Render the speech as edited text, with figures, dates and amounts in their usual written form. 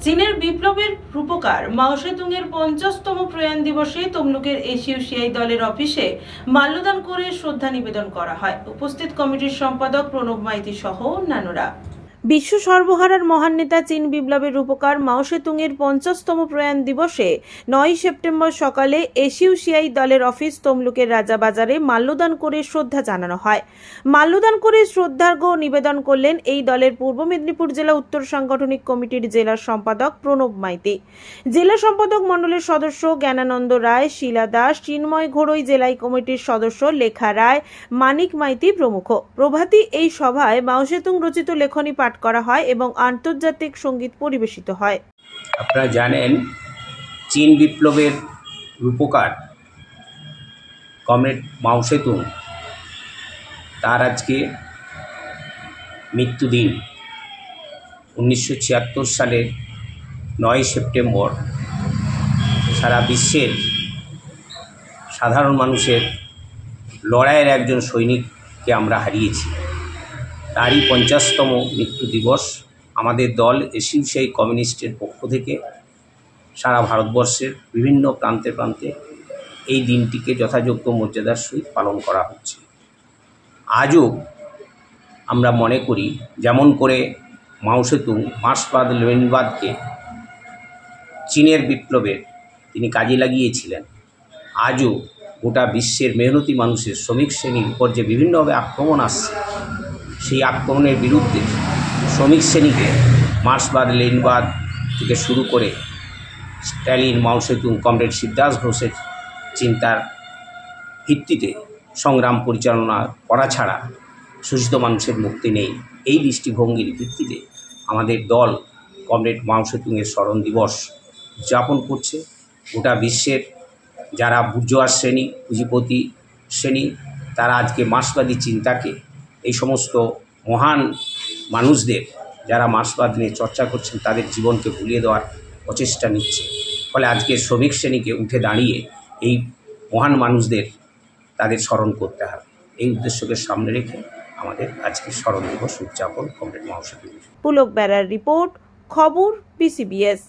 চীনের বিপ্লবের রূপকার মাও সেতুংয়ের 50তম প্রয়াণ দিবসে তমলুকের এসইউসিআই দলের অফিসে মাল্যদান করে শ্রদ্ধা নিবেদন করা হয়। উপস্থিত কমিটির সম্পাদক প্রণব মাইতি সহ অন্যান্যরা। বিশ্ব সর্বহারার মহান নেতা চীন বিপ্লবের রূপকার মাও সেতুংয়ের 50তম প্রয়াণ দিবসে 9 সেপ্টেম্বর সকালে এসইউসিআই দলের অফিস তমলুকের রাজাবাজারে মাল্যদান করে শ্রদ্ধা জানানো হয়। মাল্যদান করে শ্রদ্ধার্ঘ্য নিবেদন করলেন এই দলের পূর্ব মেদিনীপুর জেলা উত্তর সাংগঠনিক কমিটির জেলা সম্পাদক প্রণব মাইতি, জেলা সম্পাদক মণ্ডলের সদস্য জ্ঞানানন্দ রায়, শিলা দাস, চিন্ময় ঘোড়ই, জেলাই কমিটির সদস্য লেখা রায়, মানিক মাইতি প্রমুখ। প্রভাতী এই সভায় মাও সেতুং রচিত লেখনী পাঠ করা হয় এবং আন্তর্জাতিক সঙ্গীত পরিবেশিত হয়। আপনারা জানেন, চীন বিপ্লবের রূপকার কমরেড মাও সেতুং, তার আজকে মৃত্যুদিন। 1976 সালের 9 সেপ্টেম্বর সারা বিশ্বের সাধারণ মানুষের লড়াইয়ের একজন সৈনিককে আমরা হারিয়েছি। তারই 50তম মৃত্যু দিবস আমাদের দল এসইউসিআই কমিউনিস্টের পক্ষ থেকে সারা ভারতবর্ষের বিভিন্ন প্রান্তে প্রান্তে এই দিনটিকে যথাযোগ্য মর্যাদার সহিত পালন করা হচ্ছে। আজও আমরা মনে করি, যেমন করে মাও সেতুং মার্ক্সবাদ লেনিনবাদকে চীনের বিপ্লবে তিনি কাজে লাগিয়েছিলেন, আজও গোটা বিশ্বের মেহনতি মানুষের, শ্রমিক শ্রেণীর উপর যে বিভিন্নভাবে আক্রমণ আসছে, সেই আক্রমণের বিরুদ্ধে শ্রমিক শ্রেণীকে মার্ক্সবাদ লেনিনবাদ থেকে শুরু করে স্ট্যালিন, মাও সেতুং, কমরেড শিবদাস ঘোষের চিন্তার ভিত্তিতে সংগ্রাম পরিচালনা করা ছাড়া শোষিত মানুষের মুক্তি নেই। এই দৃষ্টিভঙ্গির ভিত্তিতে আমাদের দল কমরেড মাও সেতুংয়ের স্মরণ দিবস উদযাপন করছে। গোটা বিশ্বের যারা বুর্জোয়া শ্রেণী, পুঁজিপতি শ্রেণী, তারা আজকে মার্ক্সবাদী চিন্তাকে, এই সমস্ত মহান মানুষদের যারা মার্ক্সবাদ নিয়ে চর্চা করছেন, তাদের জীবনকে ভুলিয়ে দেওয়ার প্রচেষ্টা নিচ্ছে। ফলে আজকে শ্রমিক শ্রেণীকে উঠে দাঁড়িয়ে এই মহান মানুষদের তাদের স্মরণ করতে হবে। এই উদ্দেশ্যকে সামনে রেখে আমাদের আজকে স্মরণ দিবস উদযাপন কমরেড মাও সেতুং। পুলক বেরার রিপোর্ট, খবর, পিসিবিএস।